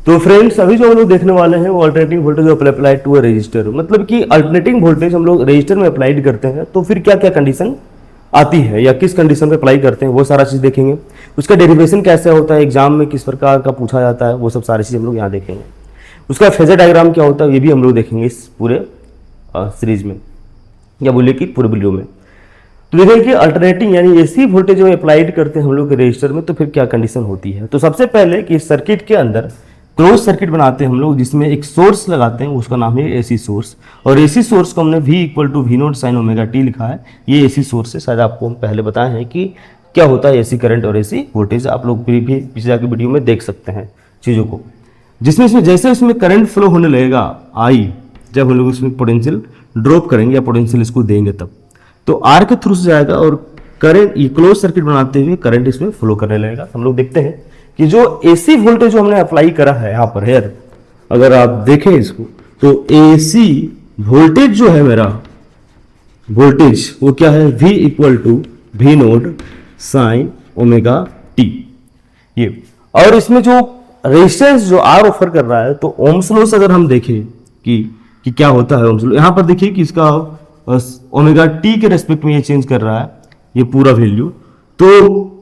तो फ्रेंड्स अभी जो हम लोग देखने वाले हैं वो alternating voltage applied to a resistor, मतलब कि अल्टरनेटिंग वोल्टेज हम लोग रजिस्टर में अप्लाइड करते हैं तो फिर क्या क्या कंडीशन आती है या किस कंडीशन पे अप्लाई करते हैं वो सारा चीज़ देखेंगे। उसका डेरिवेशन कैसे होता है, एग्जाम में किस प्रकार का पूछा जाता है, वो सब सारी चीज़ हम लोग यहाँ देखेंगे। उसका फेजर डायग्राम क्या होता है ये भी हम लोग देखेंगे इस पूरे सीरीज में, या बोलिए कि पूरे वीडियो में। तो देखेंगे कि अल्टरनेटिंग यानी एसी वोल्टेज जो अप्लाइड करते हैं हम लोग रजिस्टर में तो फिर क्या कंडीशन होती है। तो सबसे पहले कि सर्किट के अंदर क्लोज सर्किट बनाते हैं हम लोग, जिसमें एक सोर्स लगाते हैं, उसका नाम है एसी सोर्स। और एसी सोर्स को हमने V equal to V naught sine omega t लिखा है। ये एसी सोर्स है, शायद आपको हम पहले बताए हैं कि क्या होता है एसी करंट और एसी वोल्टेज। आप लोग भी पिछले जाके वीडियो में देख सकते हैं चीज़ों को, जिसमें इसमें जैसे इसमें करंट फ्लो होने लगेगा आई, जब हम लोग इसमें पोटेंशियल ड्रॉप करेंगे या पोटेंशियल इसको देंगे तब तो आर के थ्रू से जाएगा और करंट ये क्लोज सर्किट बनाते हुए करंट इसमें फ्लो करने लगेगा। हम लोग देखते हैं कि जो एसी वोल्टेज जो हमने अप्लाई करा है यहाँ पर हेयर, अगर आप देखें इसको तो एसी वोल्टेज जो है मेरा वोल्टेज वो क्या है, V equal to V naught sine omega t ये। और इसमें जो रेजिस्टेंस जो आर ऑफर कर रहा है तो ओम्स लॉ से अगर हम देखें कि क्या होता है ओम्स लॉ, यहाँ पर देखिए कि इसका ओमेगा टी के रेस्पेक्ट में ये चेंज कर रहा है ये पूरा वैल्यू। तो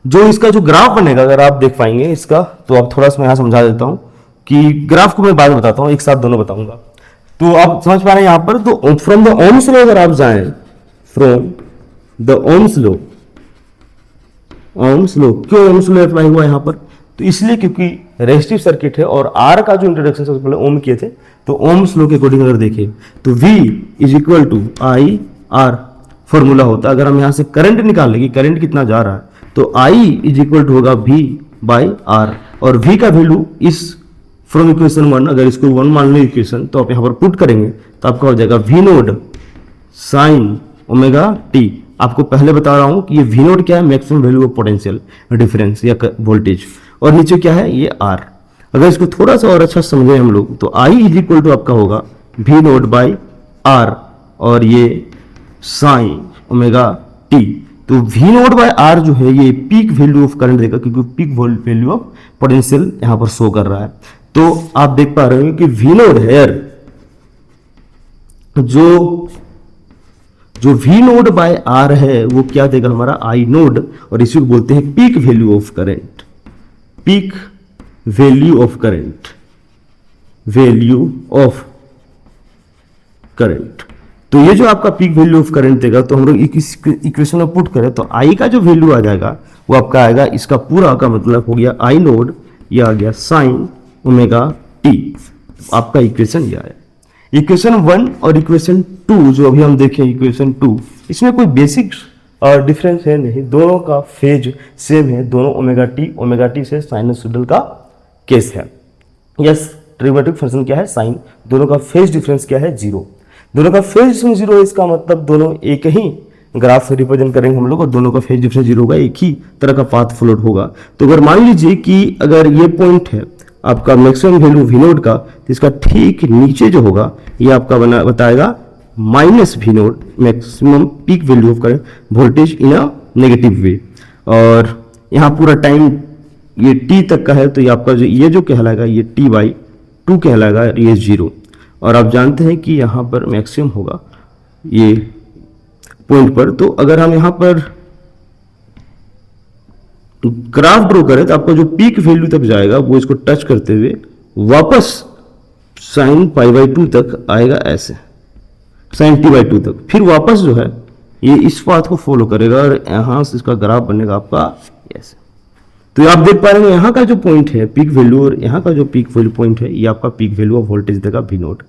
जो इसका जो ग्राफ बनेगा अगर आप देख पाएंगे इसका, तो आप थोड़ा सा मैं यहाँ समझा देता हूँ कि ग्राफ को मैं बाद में बताता हूँ, एक साथ दोनों बताऊंगा तो आप समझ पा रहे हैं यहाँ पर। तो फ्रॉम द ओम्स लॉ अगर आप जाएं, from the Ohm's law, Ohm's law क्यों ओम्स लॉ अप्लाई हुआ यहाँ पर, तो इसलिए क्योंकि रेजिस्टिव सर्किट है और आर का जो इंट्रोडक्शन सबसे पहले ओम किए थे, तो ओम्स लॉ के अकॉर्डिंग अगर देखें तो V is equal to I R formula होता है। अगर हम यहाँ से करंट निकालें कि करंट कितना जा रहा है तो I इज इक्वल टू होगा V बाई आर, और V का वैल्यू इस फ्रॉम इक्वेशन 1, अगर इसको 1 मान लो इक्वेशन तो आप यहाँ पर पुट करेंगे तो आपका हो जाएगा V node sign omega T. आपको पहले बता रहा हूँ कि ये V नोड क्या है, maximum value of potential difference या वोल्टेज, और नीचे क्या है ये R। अगर इसको थोड़ा सा और अच्छा समझे हम लोग तो I इज इक्वल टू आपका होगा V नोट बाई आर और ये साइन ओमेगा टी। तो V नोट बाय आर जो है ये पीक वैल्यू ऑफ करंट देगा, क्योंकि पीक वैल्यू ऑफ पोटेंशियल यहाँ पर शो कर रहा है। तो आप देख पा रहे हो कि V नोड है जो V नोड बाय आर है वो क्या देगा हमारा I नोड, और इसी को बोलते हैं peak value of current, peak value of current, value of current. तो ये जो आपका पीक वैल्यू ऑफ करंट देगा, तो हम लोग इस इक्वेशन में पुट करें तो आई का जो वैल्यू आ जाएगा वो आपका आएगा, इसका पूरा का मतलब हो गया आई नोड, ये आ गया साइन ओमेगा टी। आपका इक्वेशन ये आया। इक्वेशन 1 और इक्वेशन 2 जो अभी हम देखें इक्वेशन 2, इसमें कोई बेसिक डिफरेंस है नहीं, दोनों का फेज सेम है, दोनों ओमेगा टी से साइनसोइडल का केस है। यस, ट्रिग्नोमेट्रिक फंक्शन क्या है साइन, दोनों का फेज डिफरेंस क्या है 0, दोनों का फेज डिफरेंस 0 है, इसका मतलब दोनों एक ही ग्राफ से रिप्रेजेंट करेंगे हम लोग और दोनों का फेज डिफरेंस 0 होगा, एक ही तरह का पाथ फ्लोट होगा। तो अगर मान लीजिए कि अगर ये पॉइंट है आपका मैक्सिमम वैल्यू V नोड का, तो इसका ठीक नीचे जो होगा ये आपका बताएगा minus V node, maximum peak value of current voltage in a negative way. और यहाँ पूरा टाइम ये t तक का है, तो ये आपका जो कहलाएगा ये t/2 कहलाएगा, ये 0। और आप जानते हैं कि यहाँ पर मैक्सिमम होगा ये पॉइंट पर। तो अगर हम यहाँ पर ग्राफ ड्रॉ करें तो आपको जो पीक वैल्यू तक जाएगा वो इसको टच करते हुए वापस sin π/2 तक आएगा, ऐसे sin t/2 तक, फिर वापस जो है ये इस पाथ को फॉलो करेगा और यहाँ से इसका ग्राफ बनेगा आपका ऐसे। तो आप देख पा रहे हैं यहाँ का जो पॉइंट है पीक वैल्यू और यहाँ का जो पीक वैल्यू पॉइंट है ये आपका पीक वैल्यू ऑफ वोल्टेज देगा V नोट।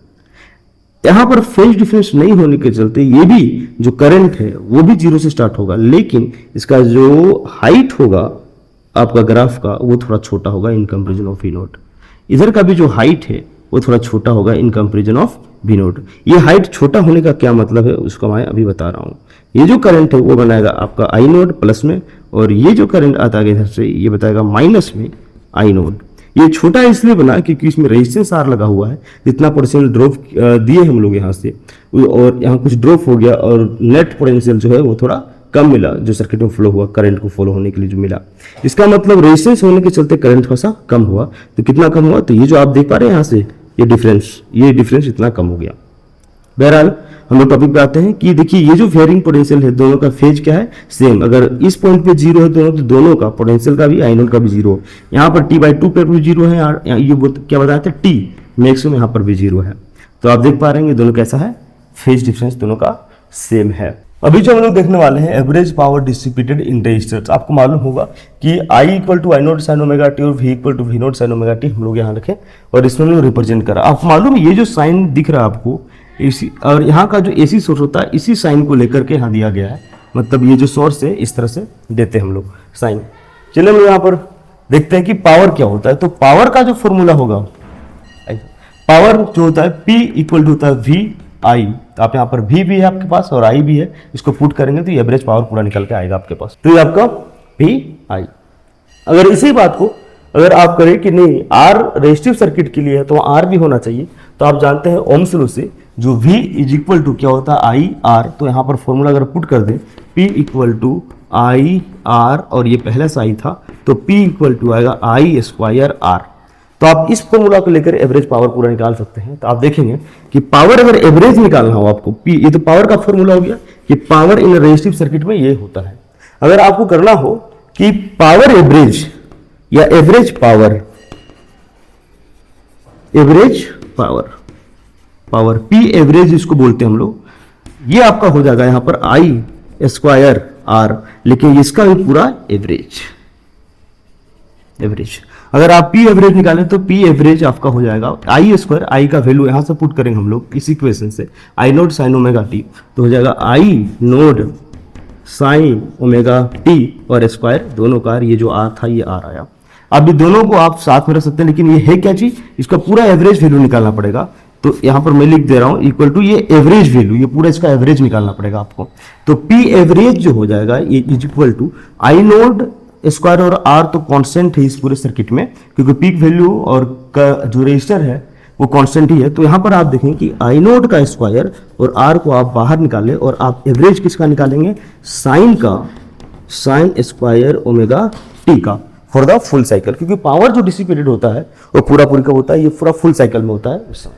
यहाँ पर फेज डिफरेंस नहीं होने के चलते ये भी जो करंट है वो भी 0 से स्टार्ट होगा, लेकिन इसका जो हाइट होगा आपका ग्राफ का वो थोड़ा छोटा होगा in comparison of V note. इधर का भी जो हाइट है वो थोड़ा छोटा होगा in comparison of V note. ये हाइट छोटा होने का क्या मतलब है उसको मैं अभी बता रहा हूँ। ये जो करंट है वो बनाएगा आपका I नोड प्लस में, और ये जो करंट आता है इधर से ये बताएगा माइनस में I नोड। ये छोटा इसलिए बना क्योंकि इसमें रेजिस्टेंस R लगा हुआ है, जितना पोटेंशियल ड्रॉप दिए हम लोग यहाँ से और यहाँ कुछ ड्रॉप हो गया और नेट पोटेंशियल जो है वो थोड़ा कम मिला, जो सर्किट में फ्लो हुआ करंट को फॉलो होने के लिए जो मिला, इसका मतलब रेजिस्टेंस होने के चलते करंट थोड़ा सा कम हुआ। तो कितना कम हुआ, तो ये जो आप देख पा रहे हैं यहाँ से ये डिफरेंस इतना कम हो गया। बहरहाल हम लोग टॉपिक पे आते हैं कि देखिए ये जो वेयरिंग पोटेंशियल है दोनों का फेज क्या है, सेम। अगर इस पॉइंट पे जीरो है दोनों, तो दोनों का पोटेंशियल का भी आई नोट का भी जीरो। यहाँ पर T/2 पे भी जीरो है, ये क्या बताया था T मैक्सिमम, यहाँ पर भी जीरो है। तो आप देख पा रहे हैं दोनों कैसा है, फेज डिफरेंस दोनों का सेम है। अभी जो हम लोग देखने वाले हैं average power distributed in resistors. आपको मालूम होगा कि I = I0 sin omega t और V = V0 sin omega t हम लोग यहाँ रखें और इसमें हम लोग रिप्रेजेंट करा। आपको मालूम है ये जो साइन दिख रहा है आपको इसी, और यहाँ का जो AC सोर्स होता है इसी साइन को लेकर के यहाँ दिया गया है। मतलब ये जो सोर्स है इस तरह से देते हैं हम लोग साइन। चलिए हम लोग यहाँ पर देखते हैं कि पावर क्या होता है। तो पावर का जो फॉर्मूला होगा, पावर जो होता है P = होता है VI। तो आप यहाँ पर V भी है आपके पास और I भी है, इसको पुट करेंगे तो ये एवरेज पावर पूरा निकल के आएगा आपके पास। तो ये आपका VI। अगर इसी बात को अगर आप करें कि नहीं R रेजिस्टिव सर्किट के लिए है तो R भी होना चाहिए, तो आप जानते हैं ओम्स लॉ से जो V = क्या होता है IR। तो यहाँ पर फॉर्मूला अगर पुट कर दें P = IR और ये पहला सा I था, तो P = आएगा I²R। तो आप इस फॉर्मूला को लेकर एवरेज पावर पूरा निकाल सकते हैं। तो आप देखेंगे कि पावर अगर एवरेज निकालना हो आपको, P ये तो पावर का फॉर्मूला हो गया कि पावर इन रेजिस्टिव सर्किट में ये होता है। अगर आपको करना हो कि पावर एवरेज या एवरेज पावर P एवरेज इसको बोलते हैं हम लोग, ये आपका हो जाएगा यहाँ पर I²R, लेकिन इसका भी पूरा एवरेज। अगर आप P एवरेज निकालें तो P एवरेज आपका हो जाएगा I², I का वैल्यू यहां से पुट करेंगे हम लोग इस इक्वेशन से, I0 sin ओमेगा टी, तो हो जाएगा I0 sin ओमेगा टी और स्क्वायर, दोनों का ये जो R था ये R आया। अब ये दोनों को आप साथ में रख सकते हैं, लेकिन ये है क्या चीज, इसका पूरा एवरेज वैल्यू निकालना पड़ेगा। तो यहां पर मैं लिख दे रहा हूं इक्वल टू ये एवरेज वैल्यू, ये पूरा इसका एवरेज निकालना पड़ेगा आपको। तो P एवरेज जो हो जाएगा ये इक्वल टू I0 स्क्वायर और R तो कांस्टेंट है इस पूरे सर्किट में, क्योंकि पीक वैल्यू और का जो रेजिस्टर है वो कांस्टेंट ही है। तो यहां पर आप देखें कि I0 का स्क्वायर और R को आप बाहर निकालें और आप एवरेज किसका निकालेंगे, साइन स्क्वायर ओमेगा टी का फॉर द फुल साइकिल, क्योंकि पावर जो डिसिपेटेड होता है वो पूरा का होता है, ये पूरा फुल साइकिल में होता है उस समय।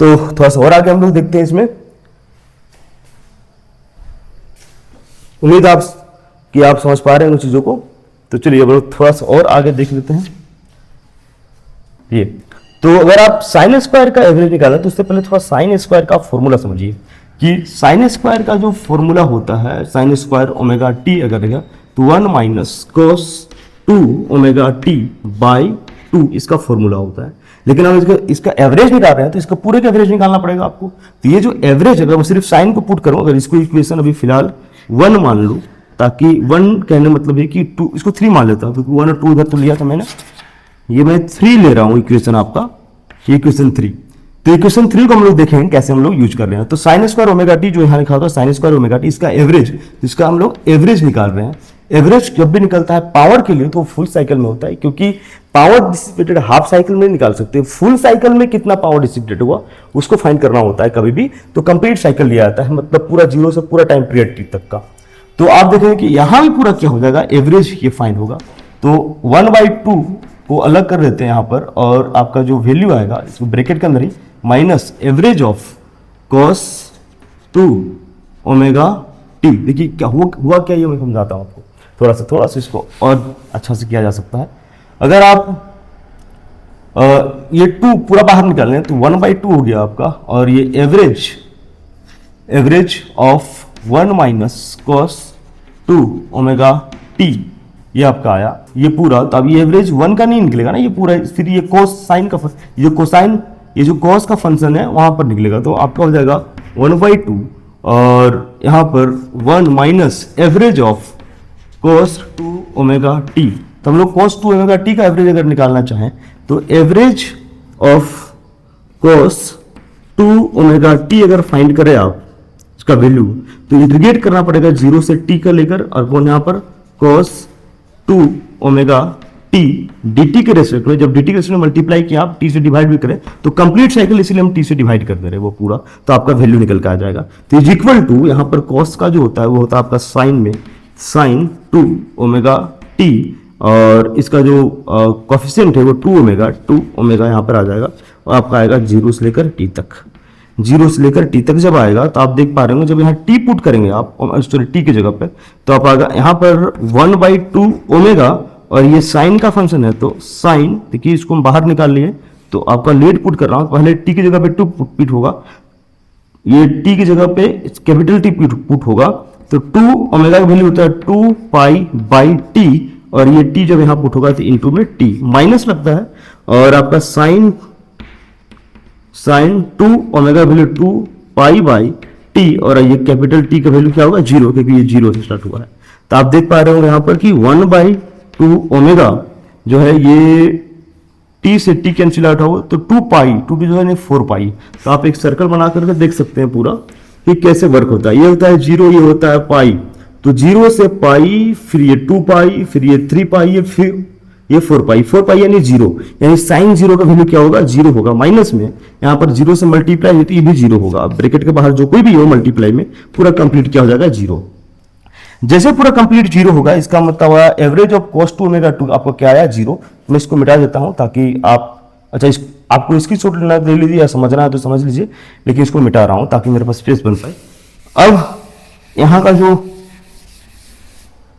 तो थोड़ा सा और आगे हम लोग देखते हैं इसमें। उम्मीद कि आप समझ पा रहे हैं उन चीजों को। तो चलिए अब लोग थोड़ा सा और आगे देख लेते हैं। ये तो अगर आप साइन स्क्वायर का एवरेज निकाला तो उससे पहले थोड़ा साइन स्क्वायर का फॉर्मूला समझिए कि साइन स्क्वायर का जो फॉर्मूला होता है, साइन स्क्वायर ओमेगा टी अगर रहेगा तो 1 - cos 2 ओमेगा टी बाई 2 इसका फॉर्मूला होता है। लेकिन हम इसका एवरेज निकाल रहे हैं तो इसका पूरे का एवरेज निकालना पड़ेगा आपको। तो ये जो एवरेज, अगर मैं सिर्फ साइन को पुट करूं, अगर इसको इक्वेशन अभी फिलहाल 1 मान लूं, ताकि 1 कहने मतलब है कि 2, इसको 3 मान लेता हूं, क्योंकि 1 और 2 उधर तो लिया था मैंने, ये मैं 3 ले रहा हूं इक्वेशन आपका, ये इक्वेशन 3। तो इक्वेशन 3 को हम लोग देखेंगे कैसे हम लोग यूज कर रहे हैं। तो साइन स्क्वायर ओमेगा टी जो यहाँ लिखा होगा साइन स्क्वायर ओमेगा टी, इसका एवरेज, इसका हम लोग एवरेज निकाल रहे हैं। एवरेज जब भी निकलता है पावर के लिए तो फुल साइकिल में होता है, क्योंकि पावर डिसिपेटेड हाफ साइकिल में निकाल सकते हैं, फुल साइकिल में कितना पावर डिसिपेटेड हुआ उसको फाइंड करना होता है कभी भी। तो कंप्लीट साइकिल लिया जाता है, मतलब पूरा जीरो से पूरा टाइम पीरियड टी तक का। तो आप देखेंगे कि यहां भी पूरा क्या हो जाएगा, एवरेज ये फाइंड होगा। तो 1/2 को अलग कर देते हैं यहाँ पर, और आपका जो वैल्यू आएगा इसको ब्रैकेट के अंदर ही minus average of cos 2 omega T. देखिए क्या हुआ क्या, ये मैं समझाता हूँ आपको थोड़ा सा इसको और अच्छा से किया जा सकता है। अगर आप ये 2 पूरा बाहर निकाल लें तो 1/2 हो गया आपका, और ये average of 1 - cos 2 omega t ये आपका आया, ये पूरा। तो अब ये एवरेज 1 का नहीं निकलेगा ना, ये पूरा, फिर ये cos साइन का, ये कोसाइन, ये जो cos का फंक्शन है वहां पर निकलेगा। तो आपका हो जाएगा 1/2 और यहाँ पर 1 minus average of cos 2 omega T. तो हम लोग cos 2 ओमेगा टी का एवरेज अगर निकालना चाहें तो average of cos 2 omega T अगर फाइंड करें आप इसका वैल्यू, तो इंटीग्रेट करना पड़ेगा 0 से t का लेकर, और यहाँ पर cos 2 ओमेगा टी dt के रेस्पेक्ट में, जब dt के रेस्पेक्ट में मल्टीप्लाई किया आप t से डिवाइड भी करें तो कंप्लीट साइकिल इसीलिए हम t से डिवाइड कर दे रहे हैं वो पूरा, तो आपका वैल्यू निकल के आ जाएगा। तो इज इक्वल टू यहाँ पर कॉस का जो होता है वो होता है आपका साइन में साइन 2 ओमेगा टी, और इसका जो कोफिशिएंट है वो 2 ओमेगा यहाँ पर आ जाएगा, और आपका आएगा 0 से लेकर t तक। 0 से लेकर t तक जब आएगा तो आप देख पा रहे होंगे जब यहाँ t पुट करेंगे आप सॉरी t की जगह पे, तो आप आएगा यहाँ पर 1/2 ओमेगा, और ये साइन का फंक्शन है तो साइन, देखिए इसको हम बाहर निकाल लिए तो आपका लेट पुट कर रहा हूँ, पहले t की जगह पे 2 पुट होगा, ये t की जगह पे कैपिटल T पुट होगा, तो 2 ओमेगा का वैल्यू होता है 2 पाई बाई टी, और ये t जब यहाँ पुट होगा तो इंटू में t माइनस लगता है, और आपका sine 2 omega value 2 pi by t, और ये कैपिटल T का वैल्यू क्या होगा 0, क्योंकि ये 0 से स्टार्ट हुआ है। तो आप देख पा रहे होंगे यहाँ पर कि 1/2 ओमेगा जो है ये t से t कैंसिल आउट होगा तो 2 पाई 2 की जगह 4 पाई। तो आप एक सर्कल बना करके देख सकते हैं पूरा कि कैसे वर्क होता है। ये होता है 0, ये होता है पाई, तो 0 से पाई, फिर ये 2 पाई, फिर ये 3 पाई, फिर ये 4 पाई यानी 0, यानी साइन 0 का वैल्यू क्या होगा 0 होगा। माइनस में यहाँ पर 0 से मल्टीप्लाई होती है ये भी 0 होगा, ब्रैकेट के बाहर जो कोई भी हो मल्टीप्लाई में पूरा कंप्लीट क्या हो जाएगा 0। जैसे पूरा कंप्लीट 0 होगा इसका मतलब एवरेज ऑफ cos 2 ओमेगा 2 आपको क्या आया 0। मैं इसको मिटा देता हूं ताकि आप आपको इसकी शॉट लेना ले लीजिए या समझना है तो समझ लीजिए, लेकिन इसको मिटा रहा हूं ताकि मेरे पास स्पेस बन पाए। अब यहाँ का जो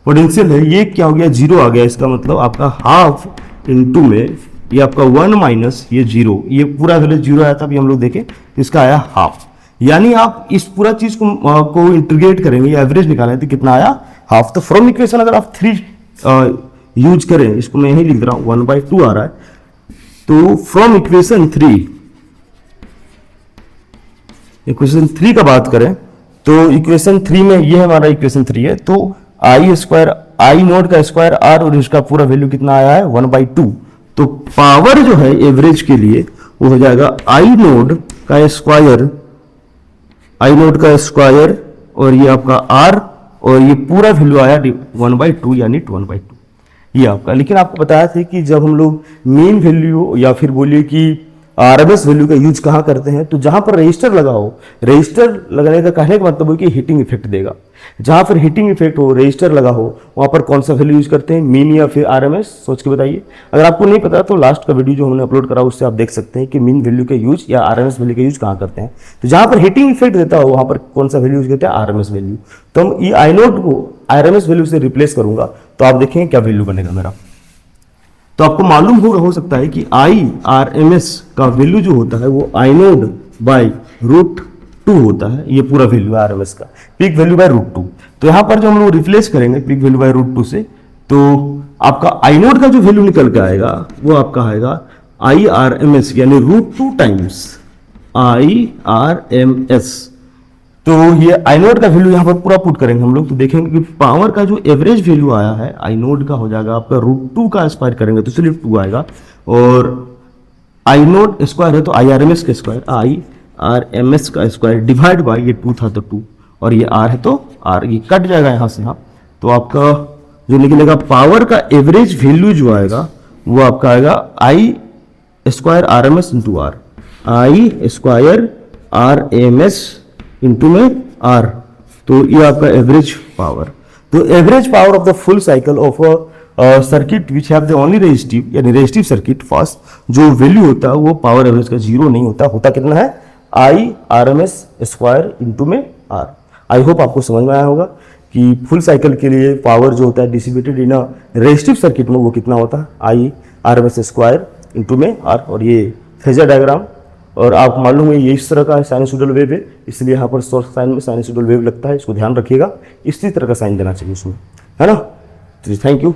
पोटेंशियल है ये क्या हो गया 0 आ गया, इसका मतलब आपका हाफ इनटू में ये आपका 1 माइनस ये 0, ये पूरा वैल्यू 0 आया था, अभी हम लोग देखें तो इसका आया हाफ, यानी आप इस पूरा चीज को इंटीग्रेट करेंगे या एवरेज निकालें तो कितना आया हाफ। तो फ्रॉम इक्वेशन अगर आप 3 यूज करें, इसको मैं यही लिख रहा हूं 1/2 आ रहा है, तो फ्रॉम इक्वेशन 3 का बात करें तो इक्वेशन 3 में ये हमारा इक्वेशन 3 है, तो आई नोट का स्क्वायर आर, और इसका पूरा वैल्यू कितना आया है 1/2। तो पावर जो है एवरेज के लिए वो हो जाएगा आई नोट का स्क्वायर और ये आपका आर, और ये पूरा वैल्यू आया 1/2 यानी 1/2 ये आपका। लेकिन आपको बताया था कि जब हम लोग मीन वैल्यू या फिर बोलिए कि आरएमएस वैल्यू का यूज कहाँ करते हैं, तो जहां पर रजिस्टर लगा हो, रजिस्टर लगाने का कहने का मतलब है कि हीटिंग इफेक्ट देगा, जहां पर हीटिंग इफेक्ट हो रजिस्टर लगा हो वहां पर कौन सा वैल्यू यूज करते हैं, मीन या फिर आरएमएस, सोच के बताइए। अगर आपको नहीं पता तो लास्ट का वीडियो जो हमने अपलोड करा उससे आप देख सकते हैं कि मीन वैल्यू का यूज या आरएमएस वैल्यू का यूज कहाँ करते हैं। तो जहां पर हीटिंग इफेक्ट देता हो वहां पर कौन सा वैल्यू यूज करते हैं आरएमएस वैल्यू। तो हम ये आई नोट को आरएमएस वैल्यू से रिप्लेस करूंगा तो आप देखेंगे क्या वैल्यू बनेगा मेरा। तो आपको मालूम हो सकता है कि आई आर एम एस का वैल्यू जो होता है वो आई नोड बाई √2 होता है, ये पूरा वैल्यू है आर एम एस का, पीक वैल्यू बाय √2। तो यहाँ पर जो हम लोग रिप्लेस करेंगे पीक वैल्यू बाय √2 से, तो आपका आई नोड का जो वैल्यू निकल के आएगा वो आपका आएगा आई आर एम एस यानी √2 times I R M S. तो ये आई नोड का वैल्यू यहाँ पर पूरा पुट करेंगे हम लोग, तो देखेंगे कि पावर का जो एवरेज वैल्यू आया है आई नोड का हो जाएगा आपका √2 का स्क्वायर करेंगे तो सिर्फ 2 आएगा, और आई नोड स्क्वायर है तो आई आर एम एस का square, I R M S का स्क्वायर डिवाइड बाई ये 2 था तो 2, और ये आर है तो आर, ये कट जाएगा यहाँ से यहाँ। तो आपका जो निकलेगा पावर का एवरेज वैल्यू जो आएगा वो आपका आएगा I square R M S into R, I square R M S into में आर, तो ये आपका एवरेज पावर। तो average power of the full cycle of circuit which have the only resistive यानी रेजिस्टिव सर्किट फास्ट जो value होता है वो पावर एवरेज का 0 नहीं होता कितना है I R M S square into में आर। आई होप आपको समझ में आया होगा कि फुल साइकिल के लिए पावर जो होता है डिसिपेटेड इन रेजिस्टिव सर्किट में वो कितना होता है I R M S square into में आर। और ये फेजर डायग्राम, और आप मालूम है ये इस तरह का साइनसोइडल वेव है, इसलिए यहाँ पर सोर्स साइन में साइनसोइडल वेव लगता है, इसको ध्यान रखिएगा, इसी तरह का साइन देना चाहिए उसमें, है ना। तो थैंक यू।